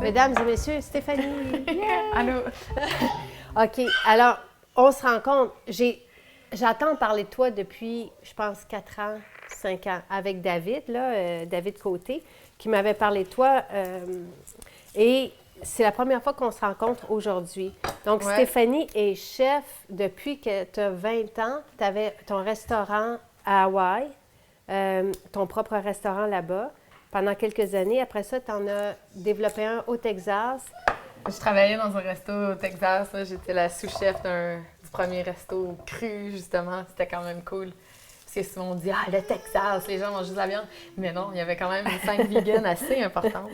Mesdames et messieurs, Stéphanie! Allô? OK, alors, on se rend compte, j'entends parler de toi depuis, je pense, 4 ans, 5 ans, avec David, David Côté, qui m'avait parlé de toi. Et c'est la première fois qu'on se rencontre aujourd'hui. Donc, Ouais. Stéphanie est chef depuis que tu as 20 ans. Tu avais ton restaurant à Hawaï, ton propre restaurant là-bas, pendant quelques années. Après ça, tu en as développé un au Texas. Je travaillais dans un resto au Texas. Là. J'étais la sous-chef du premier resto cru, justement. C'était quand même cool. Parce que souvent, on dit « Ah, le Texas, les gens mangent juste de la viande. » Mais non, il y avait quand même 5 vegans assez importantes.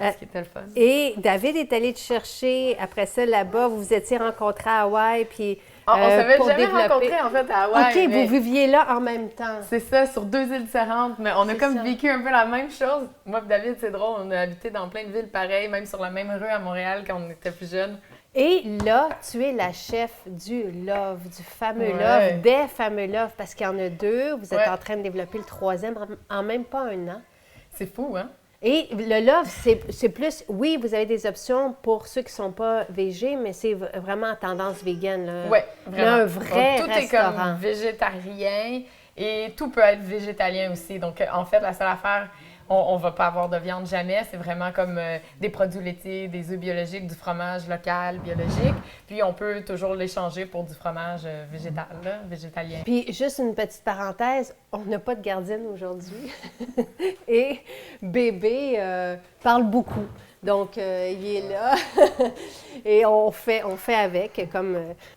Ce qui était le fun. Et David est allé te chercher après ça là-bas. Vous vous étiez rencontrés à Hawaï, puis On s'avait pour jamais développer... rencontrés, en fait, à Hawaï. OK, mais vous viviez là en même temps. c'est ça, sur 2 îles différentes. Mais on a C'est comme ça. vécu un peu la même chose. Moi et David, c'est drôle, on a habité dans plein de villes pareilles, même sur la même rue à Montréal quand on était plus jeunes. Et là, tu es la chef du Love, du fameux Ouais. Love, des fameux Love, parce qu'il y en a 2. Vous êtes Ouais. en train de développer le 3e en même pas 1 an. C'est fou, hein? Et le Love, c'est plus... Oui, vous avez des options pour ceux qui ne sont pas végés, mais c'est vraiment en tendance vegan, là. Oui, Là, vraiment. un vrai Donc, tout restaurant. est comme végétarien et tout peut être végétalien aussi. Donc, en fait, la seule affaire, on ne va pas avoir de viande jamais. C'est vraiment comme des produits laitiers, des œufs biologiques, du fromage local, biologique. Puis, on peut toujours l'échanger pour du fromage végétal, là, végétalien. Puis, juste une petite parenthèse, on n'a pas de gardienne aujourd'hui. Et bébé parle beaucoup. Donc, il est là. Et on fait avec.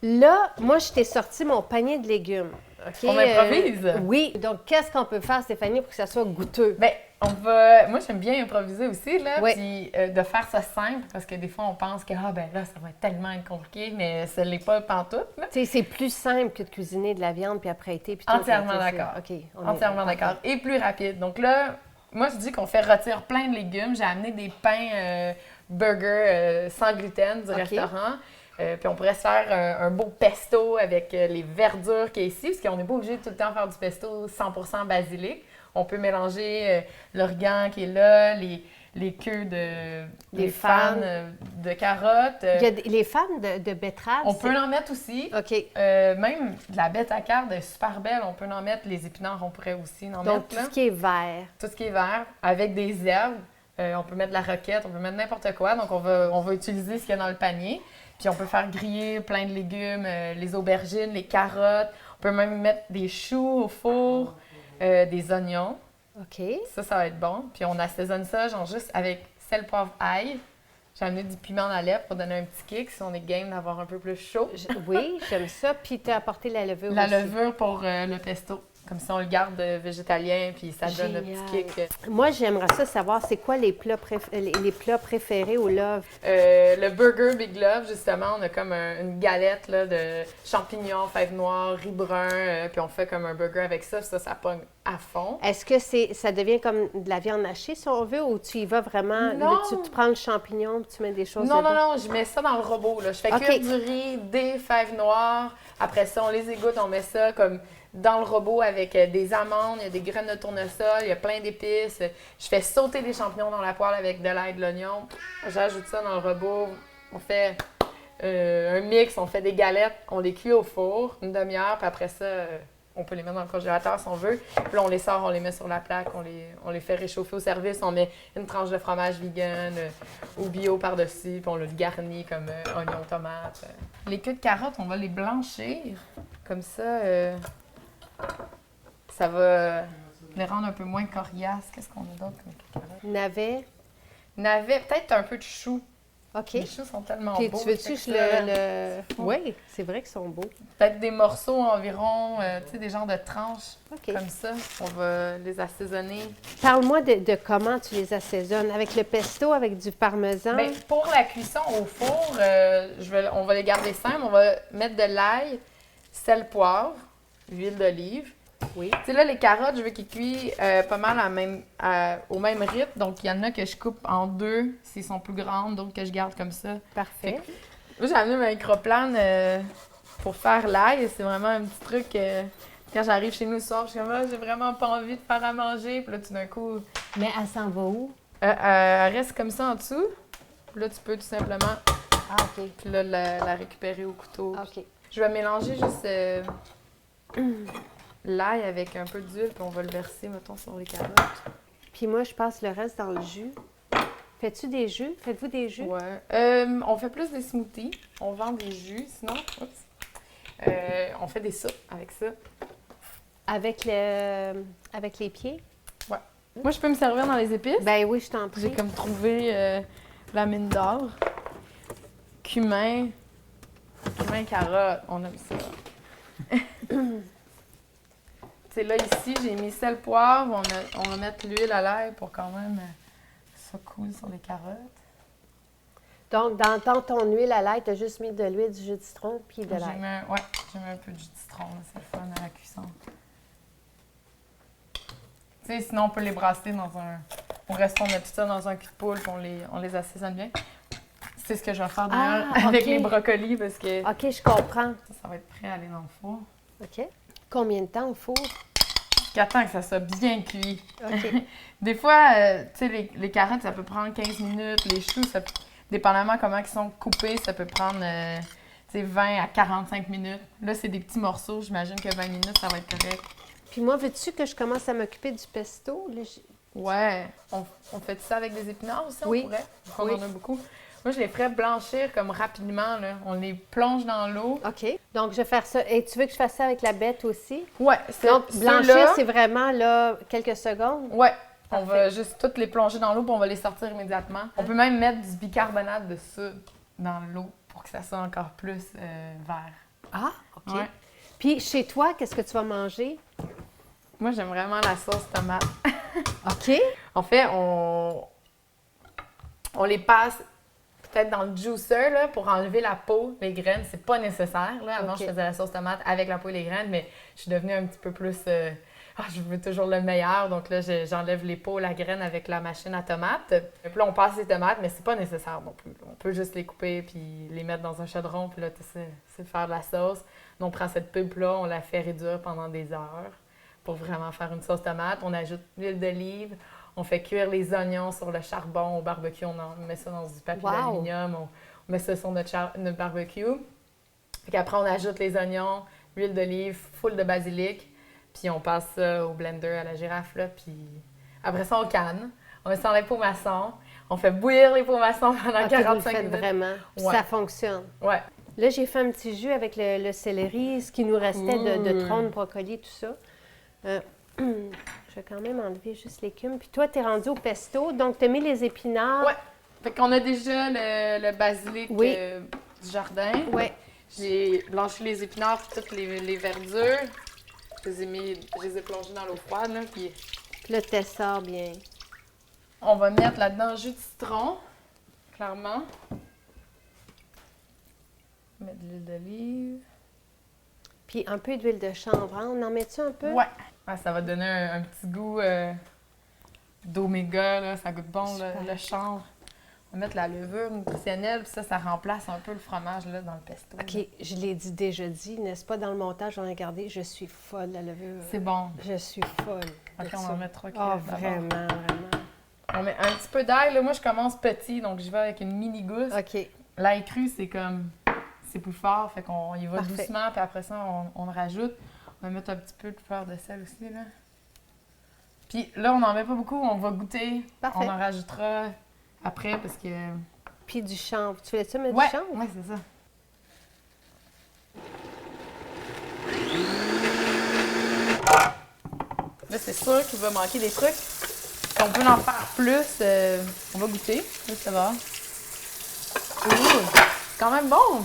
Là, moi, je t'ai sorti mon panier de légumes. OK? On improvise? Oui. Donc, qu'est-ce qu'on peut faire, Stéphanie, pour que ça soit goûteux? Bien, moi, j'aime bien improviser aussi, là, Oui. puis de faire ça simple, parce que des fois, on pense que, ben là, ça va tellement être compliqué, mais ça ne l'est pas pantoute, là. Tu sais, c'est plus simple que de cuisiner de la viande puis après été. Puis tout, Entièrement là, tu sais, d'accord. OK. Entièrement d'accord. Et plus rapide. Donc là, moi, je dis qu'on fait rôtir plein de légumes. J'ai amené des pains burgers sans gluten du restaurant. Puis on pourrait se faire un beau pesto avec les verdures qu'il y a ici, parce qu'on n'est pas obligé de tout le temps faire du pesto 100% basilic. On peut mélanger l'origan qui est là, les queues Les fans de carottes. Il y a les fans de betterave. On peut en mettre aussi. OK. Même de la bête à carte est super belle. On peut en mettre. Les épinards, on pourrait aussi en Donc, mettre. tout Là. ce qui est vert. Tout ce qui est vert, avec des herbes. On peut mettre de la roquette, on peut mettre n'importe quoi. Donc, on va utiliser ce qu'il y a dans le panier. Puis, on peut faire griller plein de légumes, les aubergines, les carottes. On peut même mettre des choux au four, des oignons. OK. Ça va être bon. Puis, on assaisonne ça, genre juste avec sel, poivre, ail. J'ai amené du piment dans lèvres pour donner un petit kick si on est game d'avoir un peu plus chaud. Oui, j'aime ça. Puis, tu as apporté la levure La aussi. levure pour le pesto. Comme ça, on le garde végétalien, puis ça donne un Génial. petit kick. Moi, j'aimerais ça savoir, c'est quoi les plats préférés au Love? Le burger Big Love, justement, on a comme une galette là, de champignons, fèves noires, riz brun, puis on fait comme un burger avec ça. Ça pogne à fond. Est-ce que ça devient comme de la viande hachée, si on veut, ou tu y vas vraiment, Non. tu prends le champignon, puis tu mets des choses Non, dedans? je mets ça dans le robot. Là. Je fais OK. cuire du riz, des fèves noires. Après ça, on les égoutte, on met ça comme dans le robot avec des amandes, il y a des graines de tournesol, il y a plein d'épices. Je fais sauter des champignons dans la poêle avec de l'ail et de l'oignon. J'ajoute ça dans le robot. On fait un mix, on fait des galettes, on les cuit au four une demi-heure, puis après ça, on peut les mettre dans le congélateur si on veut. Puis là, on les sort, on les met sur la plaque, on les fait réchauffer au service. On met une tranche de fromage vegan ou bio par-dessus, puis on le garnit comme oignon, tomate. Les queues de carottes, on va les blanchir. Comme ça, ça va les rendre un peu moins coriaces. Qu'est-ce qu'on a d'autre comme carottes? Navet? Navet, peut-être un peu de choux. OK. Les choux sont tellement Puis beaux. tu veux-tu fait que que le... Oui, c'est vrai qu'ils sont beaux. peut-être des morceaux environ, tu sais, des genres de tranches OK. comme ça. On va les assaisonner. Parle-moi de comment tu les assaisonnes. Avec le pesto, avec du parmesan? Bien, pour la cuisson au four, on va les garder simples. On va mettre de l'ail, sel, poivre, huile d'olive. Oui. Tu sais, là, les carottes, je veux qu'ils cuisent pas mal au même rythme. Donc, il y en a que je coupe en 2 s'ils sont plus grandes, d'autres que je garde comme ça. Parfait. Moi, j'ai amené ma microplane pour faire l'ail. C'est vraiment un petit truc. Quand j'arrive chez nous ce soir, je suis comme, ah, j'ai vraiment pas envie de faire à manger. Puis là, tout d'un coup, Mais elle s'en va où? elle reste comme ça en dessous. Puis là, tu peux tout simplement Ah, OK. puis là, la récupérer au couteau. OK. Je vais mélanger juste l'ail avec un peu d'huile, puis on va le verser, mettons, sur les carottes. Puis moi, je passe le reste dans le jus. Fais-tu des jus? Faites-vous des jus? Ouais. On fait plus des smoothies. On vend des jus, sinon. Oups. On fait des soupes avec ça. Avec les pieds? Ouais. Moi, je peux me servir dans les épices. Ben oui, je t'en J'ai prie. comme trouvé la mine d'or. Cumin, carotte, on aime ça. Tu sais, là, ici, j'ai mis sel, poivre. On va mettre l'huile à l'ail pour quand même ça coule sur les carottes. Donc, dans ton huile à l'ail, tu as juste mis de l'huile, du jus de citron puis de l'ail. J'ai mis un peu de jus de citron, là, c'est le fun à la cuisson. Tu sais, sinon, on peut les brasser dans un... Au reste, on met tout ça dans un cul de poule puis on les assaisonne bien. C'est ce que je vais faire d'ailleurs avec OK. les brocolis parce que OK, je comprends. ça va être prêt à aller dans le four. OK. Combien de temps au four? Jusqu'à temps que ça soit bien cuit. OK. Des fois, tu sais, les carottes, ça peut prendre 15 minutes. Les choux, dépendamment comment ils sont coupés, ça peut prendre 20 à 45 minutes. Là, c'est des petits morceaux. J'imagine que 20 minutes, ça va être correct. Puis moi, veux-tu que je commence à m'occuper du pesto? Là, Ouais. On fait ça avec des épinards aussi, Oui. on pourrait? On Oui. en a beaucoup. Moi, je les ferais blanchir comme rapidement, là. On les plonge dans l'eau. OK. Donc, je vais faire ça. Et tu veux que je fasse ça avec la bête aussi? Ouais. Donc, ceux-là- blanchir, c'est vraiment là quelques secondes? Ouais. On Parfait. va juste toutes les plonger dans l'eau puis on va les sortir immédiatement. On peut même mettre du bicarbonate de soude dans l'eau pour que ça soit encore plus vert. Ah, OK. Ouais. Puis, chez toi, qu'est-ce que tu vas manger? Moi, j'aime vraiment la sauce tomate. OK. En fait, on les passe peut-être dans le juicer là, pour enlever la peau, les graines. C'est pas nécessaire. Là. Avant, OK. je faisais la sauce tomate avec la peau et les graines, mais je suis devenue un petit peu plus... je veux toujours le meilleur. Donc là, j'enlève les peaux, la graine avec la machine à tomates. Et puis là, on passe les tomates, mais c'est pas nécessaire non plus. On peut juste les couper puis les mettre dans un chaudron. Puis là, c'est faire de la sauce. Nous, on prend cette pulpe-là, on la fait réduire pendant des heures pour vraiment faire une sauce tomate. On ajoute l'huile d'olive. On fait cuire les oignons sur le charbon au barbecue. On met ça dans du papier Wow! d'aluminium. On met ça sur notre barbecue. Puis après, on ajoute les oignons, l'huile d'olive, full de basilic. Puis on passe ça au blender à la girafe. Là, puis après ça, on canne. On met ça dans les pots maçons. On fait bouillir les pots maçons pendant OK, vous le 45 faites minutes. vraiment. Puis Ouais. ça fonctionne. Ouais. Là, j'ai fait un petit jus avec le céleri, ce qui nous restait de troncs de brocoli, tout ça. Je vais quand même enlever juste l'écume. Puis toi, tu es rendu au pesto, donc tu as mis les épinards. Ouais. Fait qu'on a déjà le basilic Oui. du jardin. Ouais. J'ai blanchi les épinards et toutes les verdures. Je les ai plongés dans l'eau froide. Là, puis Puis là, tu sors bien. on va mettre là-dedans jus de citron, clairement. Mettre de l'huile d'olive. Puis un peu d'huile de chanvre. Hein? On en met-tu un peu? Ouais. Ah, ça va donner un petit goût d'oméga. Là. Ça goûte bon, Super. le chanvre. On va mettre la levure nutritionnelle. Puis ça remplace un peu le fromage là, dans le pesto. OK, là. je l'ai déjà dit, n'est-ce pas? Dans le montage, on a regardé. Je suis folle, la levure. C'est bon. Je suis folle. OK, de on ça. en met 3 Ah, vraiment, vraiment. On met un petit peu d'ail. Là. Moi, je commence petit, donc je vais avec une mini gousse. OK. L'ail cru, c'est comme... C'est plus fort, fait qu'on y va Parfait. doucement, puis après ça, on le rajoute. On va mettre un petit peu de fleur de sel aussi, là. Puis là, on n'en met pas beaucoup, on va goûter. Parfait. On en rajoutera après, parce que... Puis du chanvre. Tu voulais ça mettre Ouais, du chanvre? ouais, c'est ça. Là, c'est sûr qu'il va manquer des trucs. Si on peut en faire plus, on va goûter. Là, ça va. Ouh, c'est quand même bon.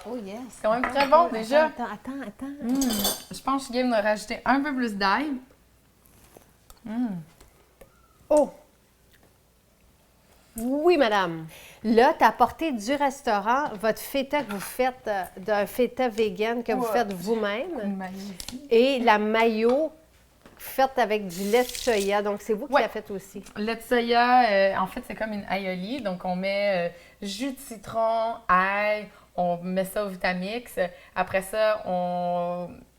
Oh yes. C'est quand même très bon, déjà. Attends. Je pense que je suis game de rajouter un peu plus d'ail. Oh! Oui, madame. Là, tu as apporté du restaurant votre feta que vous faites, d'un feta vegan que vous Ouais. faites vous-même, Une maille ici. et la mayo faite avec du lait de soya. Donc, c'est vous qui Ouais. la faites aussi. Lait de soya, en fait, c'est comme une aioli. Donc, on met jus de citron, ail, on met ça au Vitamix. Après ça,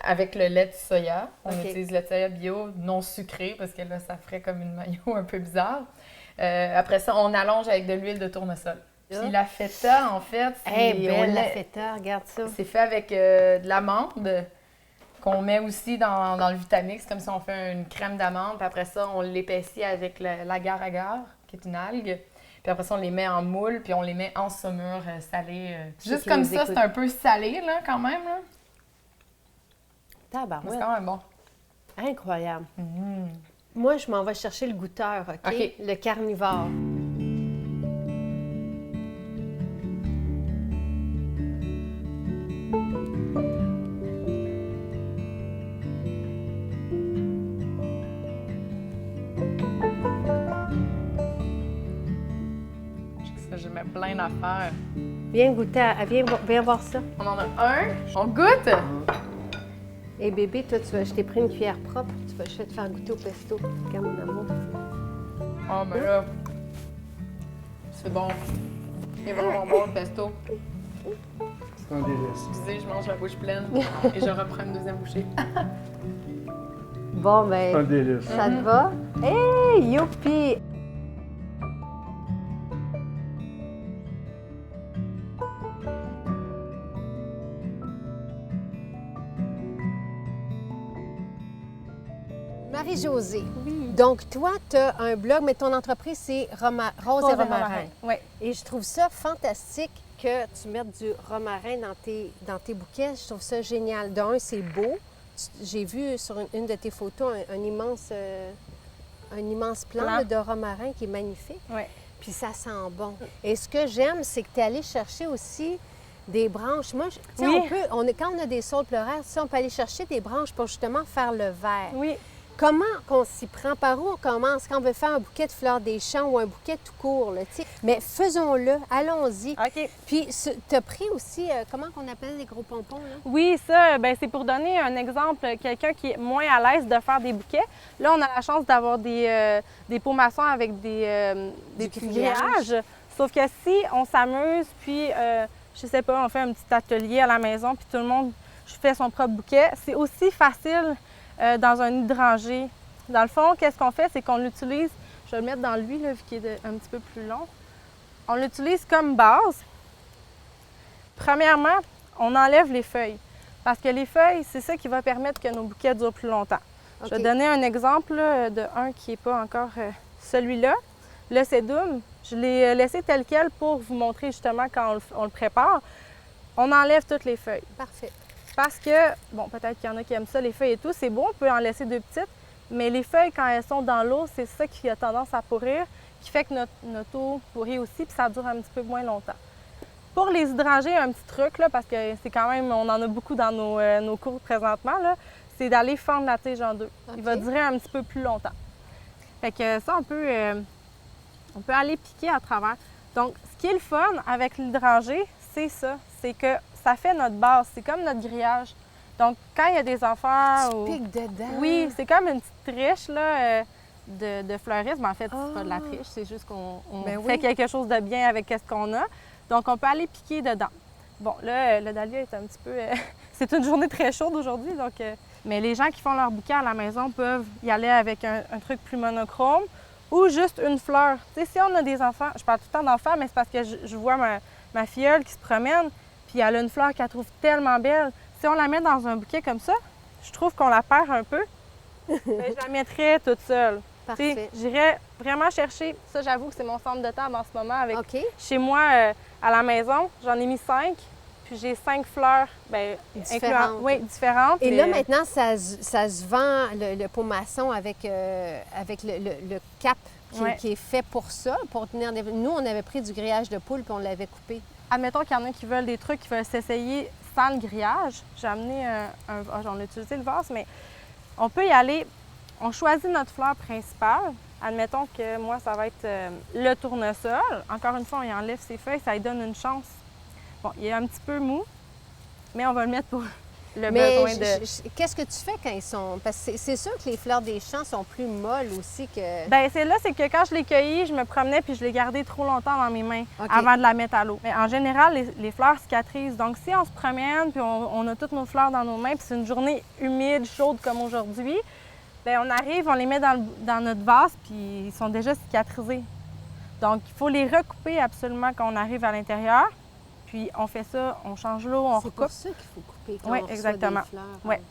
avec le lait de soya, on OK. utilise le lait de soya bio non sucré parce que là, ça ferait comme une mayo un peu bizarre. Après ça, on allonge avec de l'huile de tournesol. Puis la feta, en fait, belle la feta, regarde ça. C'est fait avec de l'amande qu'on met aussi dans le Vitamix, comme si on fait une crème d'amande. Puis après ça, on l'épaissit avec l'agar-agar, qui est une algue. Puis après ça, on les met en moule, puis on les met en saumure salée. Juste comme ça, c'est un peu salé, là, quand même. Là. Tabarouette. C'est quand même bon. Incroyable. Moi, je m'en vais chercher le goûteur, OK? Le carnivore. J'ai plein d'affaires. Viens goûter, viens voir ça. On en a un. On goûte? Et bébé, toi, je t'ai pris une cuillère propre. Je vais te faire goûter au pesto. Regarde, mon amour. Ah, ben là, c'est bon. C'est vraiment bon, le pesto. C'est un délice. Excusez, je mange la bouche pleine et je reprends une deuxième bouchée. Bon, ben, C'est un délice. ça te va? Hey, youpi! Marie-Josée, donc toi, tu as un blog, mais ton entreprise, c'est Rose et Romarin. Oui. Et je trouve ça fantastique que tu mettes du romarin dans tes bouquets. Je trouve ça génial. D'un, c'est beau. J'ai vu sur une de tes photos un immense plant là, de romarin qui est magnifique. Oui. Puis ça sent bon. Et ce que j'aime, c'est que tu es allé chercher aussi des branches. Moi, tu sais, Oui. quand on a des saules pleuraires, on peut aller chercher des branches pour justement faire le verre. Oui. Comment qu'on s'y prend? Par où on commence quand on veut faire un bouquet de fleurs des champs ou un bouquet tout court? Là, tu sais? Mais faisons-le, allons-y. OK. Puis, tu as pris aussi, comment qu'on appelle les gros pompons? Là? Oui, ça, ben c'est pour donner un exemple, quelqu'un qui est moins à l'aise de faire des bouquets. Là, on a la chance d'avoir des pots maçons avec des petits grillages. Sauf que si on s'amuse, puis, je sais pas, on fait un petit atelier à la maison, puis tout le monde fait son propre bouquet, c'est aussi facile dans un hydrangé. Dans le fond, qu'est-ce qu'on fait? C'est qu'on l'utilise, je vais le mettre dans lui, là, vu qu'il est un petit peu plus long. On l'utilise comme base. Premièrement, on enlève les feuilles. Parce que les feuilles, c'est ça qui va permettre que nos bouquets durent plus longtemps. Okay. Je vais donner un exemple là, de un qui n'est pas encore celui-là. Le sédum, je l'ai laissé tel quel pour vous montrer justement quand on le prépare. On enlève toutes les feuilles. Parfait. Parce que, bon, peut-être qu'il y en a qui aiment ça, les feuilles et tout, c'est beau, on peut en laisser 2 petites, mais les feuilles, quand elles sont dans l'eau, c'est ça qui a tendance à pourrir, qui fait que notre eau pourrit aussi, puis ça dure un petit peu moins longtemps. Pour les hydrangés, un petit truc, là, parce que c'est quand même, on en a beaucoup dans nos cours présentement, là, c'est d'aller fendre la tige en deux. Okay. Il va durer un petit peu plus longtemps. Fait que ça, on peut aller piquer à travers. Donc, ce qui est le fun avec l'hydrangé, c'est ça, c'est que ça fait notre base, c'est comme notre grillage. Donc, quand il y a des enfants... Tu piques dedans? Oui, c'est comme une petite triche là, de fleurisme. En fait, c'est pas de la triche, c'est juste qu'on fait quelque chose de bien avec ce qu'on a. Donc, on peut aller piquer dedans. Bon, là, le dahlia est un petit peu... c'est une journée très chaude aujourd'hui, donc... Mais les gens qui font leur bouquet à la maison peuvent y aller avec un truc plus monochrome ou juste une fleur. Tu sais, si on a des enfants, je parle tout le temps d'enfants, mais c'est parce que je vois ma filleule qui se promène, puis elle a une fleur qu'elle trouve tellement belle. Si on la met dans un bouquet comme ça, je trouve qu'on la perd un peu. Mais je la mettrais toute seule. Parfait. J'irais vraiment chercher, ça j'avoue que c'est mon centre de table en ce moment. Avec chez moi, à la maison, j'en ai mis 5, puis j'ai 5 fleurs différentes. Et là, maintenant, ça se vend, le pot maçon avec le cap qui est fait pour ça, pour tenir des... Nous, on avait pris du grillage de poule, puis on l'avait coupé. Admettons qu'il y en a qui veulent des trucs, qui veulent s'essayer sans le grillage. J'ai amené j'en ai utilisé le vase, mais on peut y aller. On choisit notre fleur principale. Admettons que moi, ça va être le tournesol. Encore une fois, on y enlève ses feuilles, ça lui donne une chance. Bon, il est un petit peu mou, mais on va le mettre pour le besoin de... Qu'est-ce que tu fais quand ils sont... Parce que c'est sûr que les fleurs des champs sont plus molles aussi que... Bien, c'est que quand je l'ai cueillie, je me promenais puis je l'ai gardée trop longtemps dans mes mains avant de la mettre à l'eau. Mais en général, les fleurs cicatrisent. Donc, si on se promène puis on a toutes nos fleurs dans nos mains puis c'est une journée humide, chaude comme aujourd'hui, bien, on arrive, on les met dans notre vase puis ils sont déjà cicatrisés. Donc, il faut les recouper absolument quand on arrive à l'intérieur. Puis, on fait ça, on change l'eau, on C'est recoupe. pour ça qu'il faut couper quand Oui, on reçoit exactement. des fleurs. Ouais.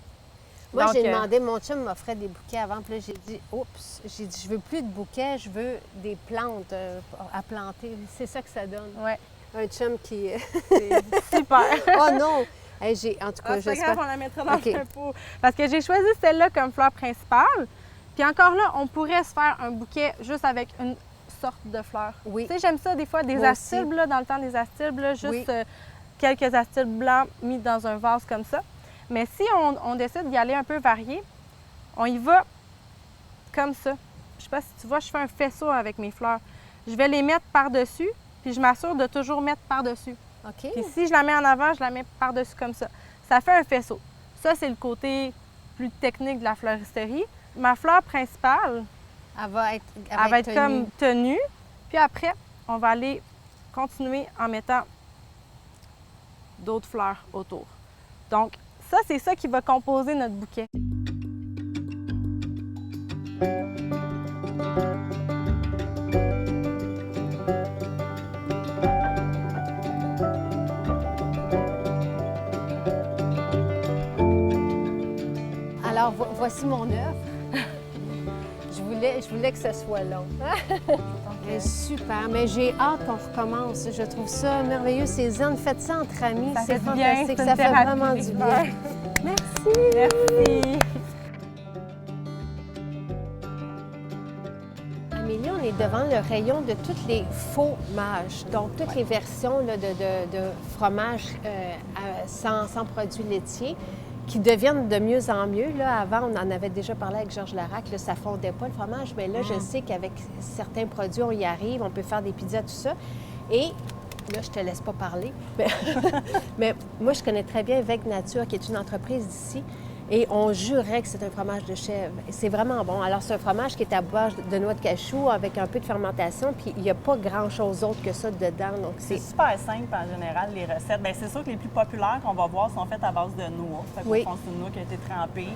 Moi, Donc, j'ai demandé, mon chum m'offrait des bouquets avant, puis là, j'ai dit, oups, j'ai dit, je veux plus de bouquets, je veux des plantes à planter. C'est ça que ça donne. Ouais, Un chum qui... c'est super. oh non! Hey, en tout cas, Ah, c'est pas j'espère... grave, on la mettra dans OK. un pot. Parce que j'ai choisi celle-là comme fleur principale. Puis encore là, on pourrait se faire un bouquet juste avec une sorte de fleur. Oui. Tu sais, j'aime ça des fois, des Moi aussi. astilbes, là, dans le temps des astilbes, là, juste Oui. Quelques astilbes blancs mis dans un vase comme ça. Mais si on décide d'y aller un peu varié, on y va comme ça. Je sais pas si tu vois, je fais un faisceau avec mes fleurs. Je vais les mettre par-dessus, puis je m'assure de toujours mettre par-dessus. OK. Puis si je la mets en avant, je la mets par-dessus comme ça. Ça fait un faisceau. Ça, c'est le côté plus technique de la fleuristerie. Ma fleur principale, Elle va être, elle va être comme tenue. Puis après, on va aller continuer en mettant d'autres fleurs autour. Donc, ça, c'est ça qui va composer notre bouquet. Alors, voici mon œuvre. Je voulais que ce soit long. Mais super, mais j'ai hâte qu'on recommence. Je trouve ça merveilleux. C'est zen. Faites ça entre amis. Ça C'est fait du bien, fantastique. c'est Ça une fait thérapie, vraiment les du fleurs. bien. Merci. Merci. Amélie, on est devant le rayon de tous les fromages, donc toutes les versions là, de fromage sans produits laitiers qui deviennent de mieux en mieux. Là, avant, on en avait déjà parlé avec Georges Larac, là, ça ne fondait pas le fromage, mais là, je sais qu'avec certains produits, on y arrive, on peut faire des pizzas, tout ça. Et là, je te laisse pas parler, mais moi, je connais très bien Veg Nature, qui est une entreprise d'ici. Et on jurait que c'est un fromage de chèvre. C'est vraiment bon. Alors, c'est un fromage qui est à base de noix de cachou avec un peu de fermentation, puis il n'y a pas grand-chose d'autre que ça dedans. Donc, C'est super simple en général, les recettes. Bien, c'est sûr que les plus populaires qu'on va voir sont faites à base de noix. Fait qu'au Oui. fond, c'est une noix qui a été trempée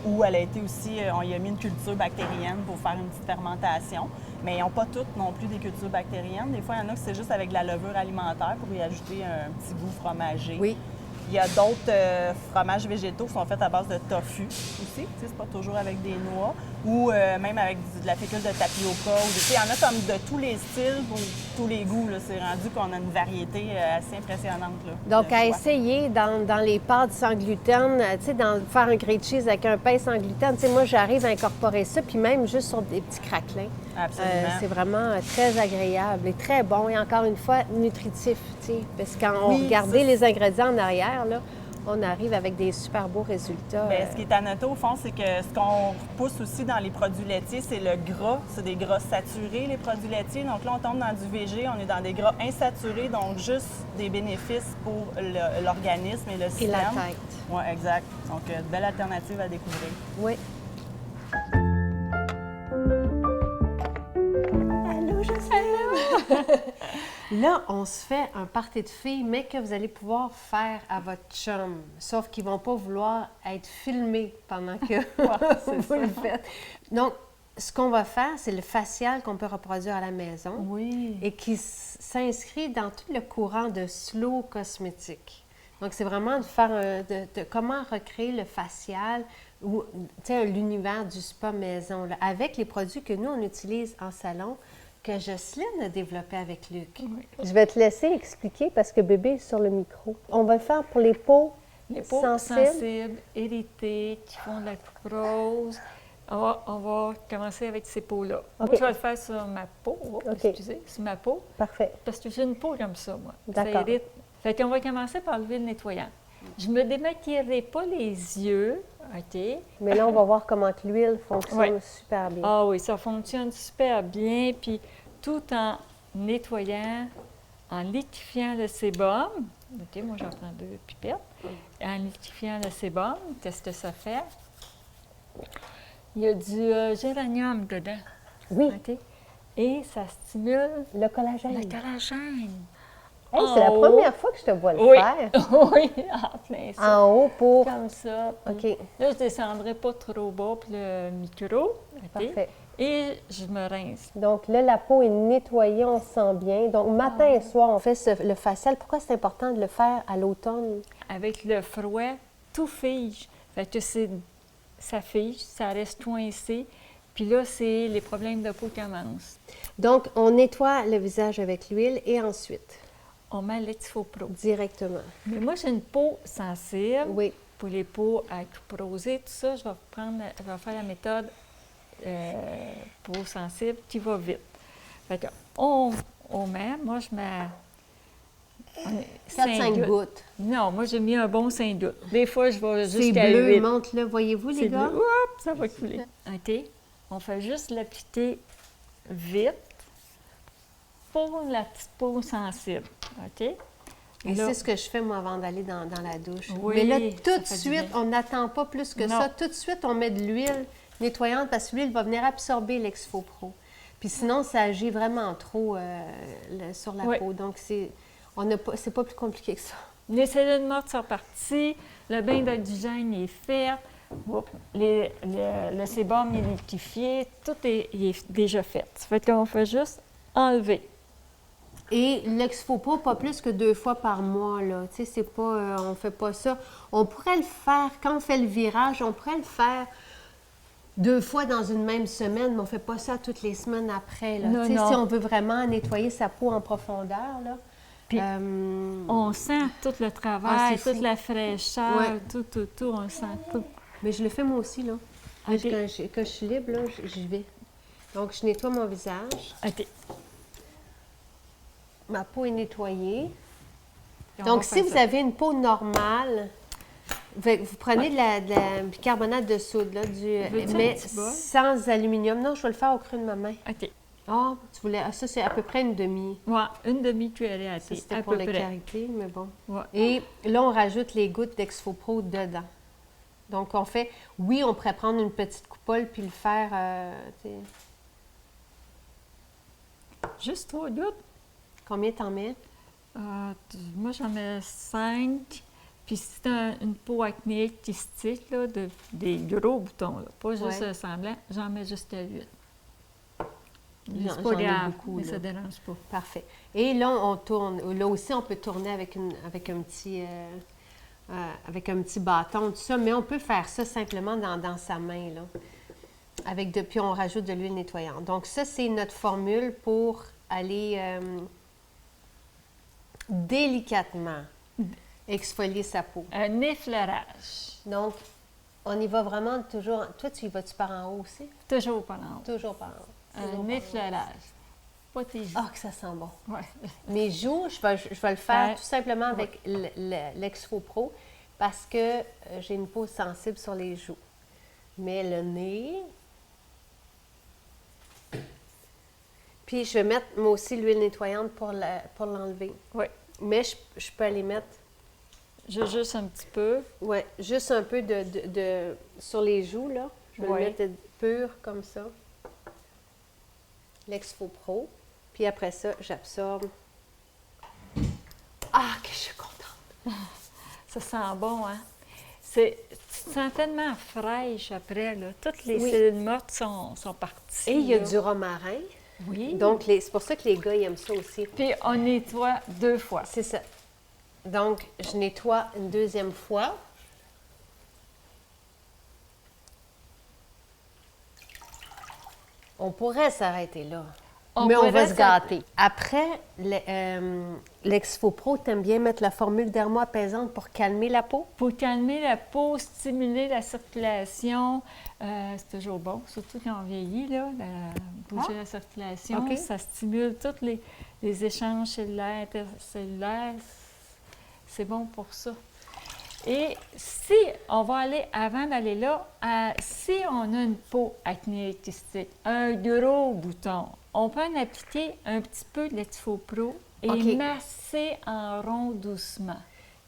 ou elle a été aussi, on y a mis une culture bactérienne pour faire une petite fermentation. Mais ils n'ont pas toutes non plus des cultures bactériennes. Des fois, il y en a que c'est juste avec de la levure alimentaire pour y ajouter un petit goût fromager. oui. Il y a d'autres fromages végétaux qui sont faits à base de tofu aussi. Tu sais, c'est pas toujours avec des noix. Ou même avec de la fécule de tapioca. Il y en a comme de tous les styles, pour tous les goûts. Là. C'est rendu qu'on a une variété assez impressionnante. Là, Donc, de à choix. essayer dans les pâtes sans gluten, tu sais, faire un grilled cheese avec un pain sans gluten, tu sais, moi, j'arrive à incorporer ça, puis même juste sur des petits craquelins. Absolument. C'est vraiment très agréable et très bon. Et encore une fois, nutritif, tu sais, parce que quand on Oui, regardait ça, les ingrédients en arrière, là, on arrive avec des super beaux résultats. Bien, ce qui est à noter, au fond, c'est que ce qu'on repousse aussi dans les produits laitiers, c'est le gras. C'est des gras saturés, les produits laitiers. Donc là, on tombe dans du végé, on est dans des gras insaturés, donc juste des bénéfices pour l'organisme et le Et système. la tête. Oui, exact. Donc, belle alternative à découvrir. Oui. Allô, Jocelyne! Là, on se fait un party de filles, mais que vous allez pouvoir faire à votre chum. Sauf qu'ils ne vont pas vouloir être filmés pendant que vous le faites. Donc, ce qu'on va faire, c'est le facial qu'on peut reproduire à la maison Oui. et qui s'inscrit dans tout le courant de slow cosmétique. Donc, c'est vraiment de faire de comment recréer le facial ou l'univers du spa maison là, avec les produits que nous, on utilise en salon, que Jocelyne a développé avec Luc. Oui. Je vais te laisser expliquer parce que bébé est sur le micro. On va le faire pour les peaux sensibles, irritées, qui font de la coupe rose. On va commencer avec ces peaux-là. Okay. Moi, je vais le faire sur ma peau. Okay. Excusez, sur ma peau. Parfait. Parce que j'ai une peau comme ça, moi. D'accord. Ça irrite. Fait qu'on va commencer par l'huile nettoyante. Je me démaquillerai pas les yeux, OK? Mais là, on va voir comment que l'huile fonctionne super bien. Ah oui, ça fonctionne super bien. Puis tout en nettoyant, en liquéfiant le sébum. OK, moi, j'en prends 2 pipettes. En liquéfiant le sébum, qu'est-ce que ça fait? Il y a du géranium dedans. Oui. OK? Et ça stimule Le collagène. le collagène. Hey, c'est la première fois que je te vois le Oui. faire. Oui, en plein ça. En haut pour... Comme ça. OK, Là, je ne descendrai pas trop bas pour le micro. OK? parfait. et je me rince. Donc là, la peau est nettoyée, on se sent bien. Donc matin et soir, on fait le facial. Pourquoi c'est important de le faire à l'automne? Avec le froid, tout fige. Fait que ça fige, ça reste coincé. Puis là, c'est les problèmes de peau qui commencent. Donc, on nettoie le visage avec l'huile et ensuite, On met l'Exfopro. directement. Mais moi, j'ai une peau sensible. Oui. Pour les peaux à cuprosée, tout ça, je vais faire la méthode peau sensible qui va vite. Fait que on met, moi, je mets 4-5 gouttes. Non, moi, j'ai mis un bon 5 gouttes. Des fois, je vais C'est jusqu'à bleu, 8. monte-le. Voyez-vous, les C'est gars? bleu. Oups, ça va couler. OK. On fait juste l'appliquer vite pour la petite peau sensible. OK? Et Là- c'est ce que je fais, moi, avant d'aller dans la douche. Oui, Mais là, ça tout de fait du suite, bien. on n'attend pas plus que Non. ça. Tout de suite, on met de l'huile nettoyante parce que l'huile va venir absorber l'Exfopro. Puis sinon, ça agit vraiment trop sur la Oui. peau. Donc, c'est pas plus compliqué que ça. Les cellules mortes sont parties, le bain d'oxygène est fait, le sébum est liquéfié, tout est déjà fait. Ça fait qu'on fait juste enlever. Et l'Exfopro, pas plus que 2 fois par mois, là. Tu sais, c'est pas... on fait pas ça. On pourrait le faire, quand on fait le virage, on pourrait le faire 2 fois dans une même semaine, mais on fait pas ça toutes les semaines après, là. Non, Tu sais, non. si on veut vraiment nettoyer sa peau en profondeur, là. Puis, on sent tout le Ah, travail, c'est toute fou. la fraîcheur, Ouais. tout, on sent tout. Mais je le fais moi aussi, là. OK. Quand je suis libre, là, j'y vais. Donc, je nettoie mon visage. OK. Ma peau est nettoyée. Puis on Donc, va si faire vous ça. avez une peau normale, vous prenez de la bicarbonate de soude, là, Veux-tu un mais petit bol? sans aluminium. Non, je vais le faire au creux de ma main. OK. Ah, tu voulais... ça, c'est à peu près une demi. Ouais, une demi-cuillerée à Ça, thé, c'était à pour peu la près. carité, mais bon. Ouais. Et là, on rajoute les gouttes d'Exfopro dedans. Donc, on fait... Oui, on pourrait prendre une petite coupole puis le faire... tu sais, Juste 3 gouttes. combien t'en mets? Moi, j'en mets 5. Puis si c'est une peau acnéique kystique, là, des gros boutons, là, pas juste Ouais. semblant, j'en mets jusqu'à 8. J'en- C'est pas j'en ai grave, beaucoup, mais là. ça ne dérange pas. Parfait. Et là, on tourne. Là aussi, on peut tourner avec un petit bâton, tout ça. Mais on peut faire ça simplement dans sa main, là. Puis on rajoute de l'huile nettoyante. Donc, ça, c'est notre formule pour aller délicatement exfolier sa peau. Un effleurage. Donc, on y va vraiment toujours... Toi, tu y vas-tu par en haut aussi? Toujours par en haut. Toujours par en haut. Toujours Un par en haut. effleurage. Pas tes joues. Ah, que ça sent bon. Ouais. Mes joues, je vais le faire Ouais. tout simplement avec l'Exfopro parce que j'ai une peau sensible sur les joues. Mais le nez... Puis je vais mettre moi aussi l'huile nettoyante pour l'enlever. Oui. Mais je peux aller mettre, Juste un petit peu. ouais, juste un peu sur les joues, là. Je vais Ouais. le mettre pur comme ça. L'Exfopro. Puis après ça, j'absorbe. Ah, que je suis contente! Ça sent bon, hein? Tu te sens tellement fraîche après, là. Toutes les Oui. cellules mortes sont parties. Et il y a là. du romarin. Oui. Donc, c'est pour ça que les gars, ils aiment ça aussi. Puis on nettoie 2 fois. C'est ça. Donc, je nettoie une deuxième fois. On pourrait s'arrêter là. Mais on va se gâter. Après, l'Exfopro, t'aimes bien mettre la formule dermo-apaisante pour calmer la peau? Pour calmer la peau, stimuler la circulation, c'est toujours bon, surtout quand on vieillit, là, bouger la circulation. OK. Ça stimule tous les échanges cellulaires, intercellulaires. C'est bon pour ça. Et si on va aller, avant d'aller là, si on a une peau acnéique kystique, un gros bouton, on peut en appliquer un petit peu de l'Exfopro et OK. masser en rond doucement.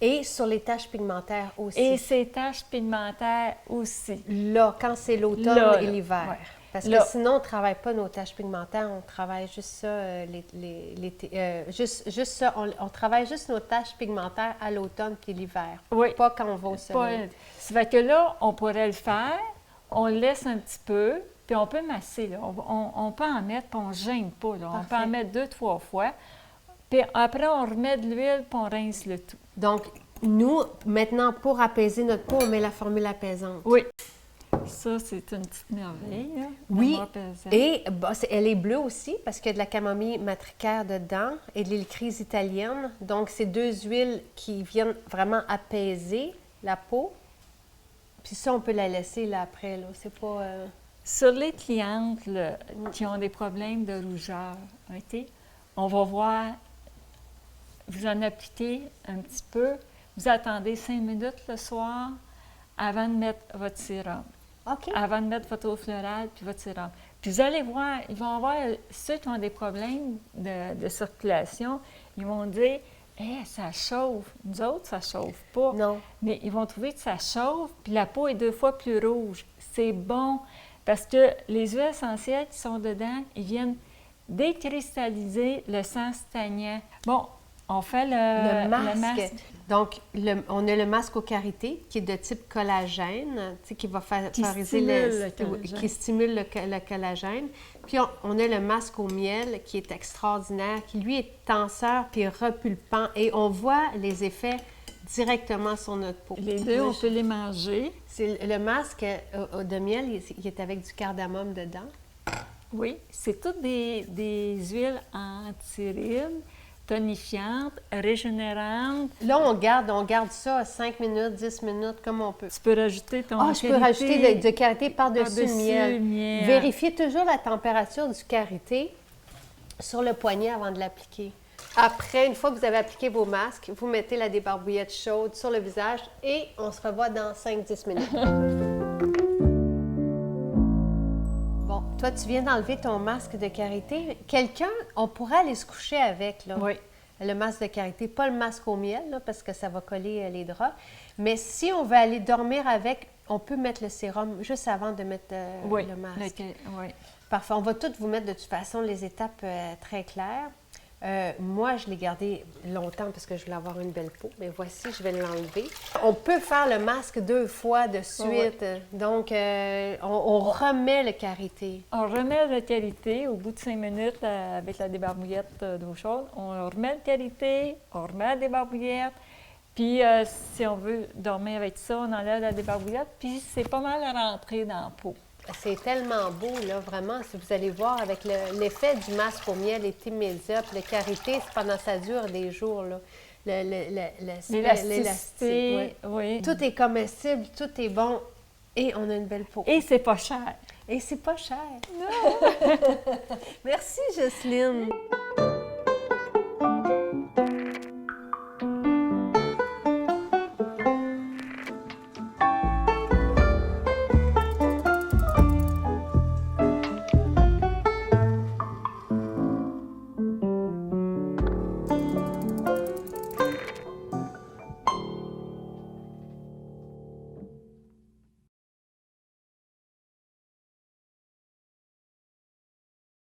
Et sur les taches pigmentaires aussi. Et ces taches pigmentaires aussi. Là, quand c'est l'automne Là, et là, l'hiver. ouais. Parce Là. que sinon, on ne travaille pas nos taches pigmentaires, on travaille juste ça, juste ça, on travaille juste nos taches pigmentaires à l'automne puis l'hiver. Oui. Pas quand on va au soleil. Ça fait que là, on pourrait le faire, On le laisse un petit peu, puis on peut masser. Là. On peut en mettre, puis on ne gêne pas. Là. On peut en mettre 2-3 fois. Puis après, on remet de l'huile, puis on rince le tout. Donc, nous, maintenant, pour apaiser notre peau, on met la formule apaisante. Oui. Ça, c'est une petite merveille. Là, oui, et elle est bleue aussi parce qu'il y a de la camomille matricaire dedans et de l'huile crise italienne. Donc, c'est 2 huiles qui viennent vraiment apaiser la peau. Puis ça, on peut la laisser là après. Là. C'est pas... Sur les clientes là, qui ont des problèmes de rougeur, OK? On va voir, vous en appliquez un petit peu. Vous attendez 5 minutes le soir avant de mettre votre sérum. OK. Avant de mettre votre eau florale puis votre sérum. Puis vous allez voir, ils vont avoir, ceux qui ont des problèmes de circulation, ils vont dire « Hey, ça chauffe! » Nous autres, ça chauffe pas. Non. Mais ils vont trouver que ça chauffe, puis la peau est 2 fois plus rouge. C'est bon, parce que les huiles essentielles qui sont dedans, ils viennent décristalliser le sang stagnant. Bon, on fait le masque. Donc, on a le masque aux karités qui est de type collagène, qui va qui stimule le collagène. Puis, on a le masque au miel qui est extraordinaire, qui lui est tenseur puis repulpant. Et on voit les effets directement sur notre peau. Les deux, on peut les manger. C'est le masque de miel, il est avec du cardamome dedans. Oui, c'est toutes des huiles antirides, tonifiantes, régénérantes. Là, on garde ça 5 minutes, 10 minutes, comme on peut. Tu peux rajouter ton je peux rajouter de karité par-dessus le miel. miel. Vérifiez toujours la température du karité sur le poignet avant de l'appliquer. Après, une fois que vous avez appliqué vos masques, vous mettez la débarbouillette chaude sur le visage et on se revoit dans 5-10 minutes. Bon, toi, tu viens d'enlever ton masque de karité. Quelqu'un, on pourrait aller se coucher avec, là. Oui. Le masque de karité, pas le masque au miel, là, parce que ça va coller les draps. Mais si on veut aller dormir avec, on peut mettre le sérum juste avant de mettre le masque. Oui. Parfait. On va toutes vous mettre de toute façon les étapes très claires. Moi, je l'ai gardé longtemps parce que je voulais avoir une belle peau, mais voici, je vais l'enlever. On peut faire le masque 2 fois de suite. Donc, on remet le karité. On remet le karité au bout de 5 minutes avec la débarbouillette d'eau chaude. On remet le karité, on remet la débarbouillette. Puis, si on veut dormir avec ça, on enlève la débarbouillette. Puis, c'est pas mal rentré dans la peau. C'est tellement beau, là, vraiment. Si vous allez voir, avec l'effet du masque au miel est immédiat. Puis le karité, pendant ça dure des jours, là. L'élasticité, oui. Tout est comestible, tout est bon et on a une belle peau. Et c'est pas cher. Et c'est pas cher. Non! Merci, Jocelyne.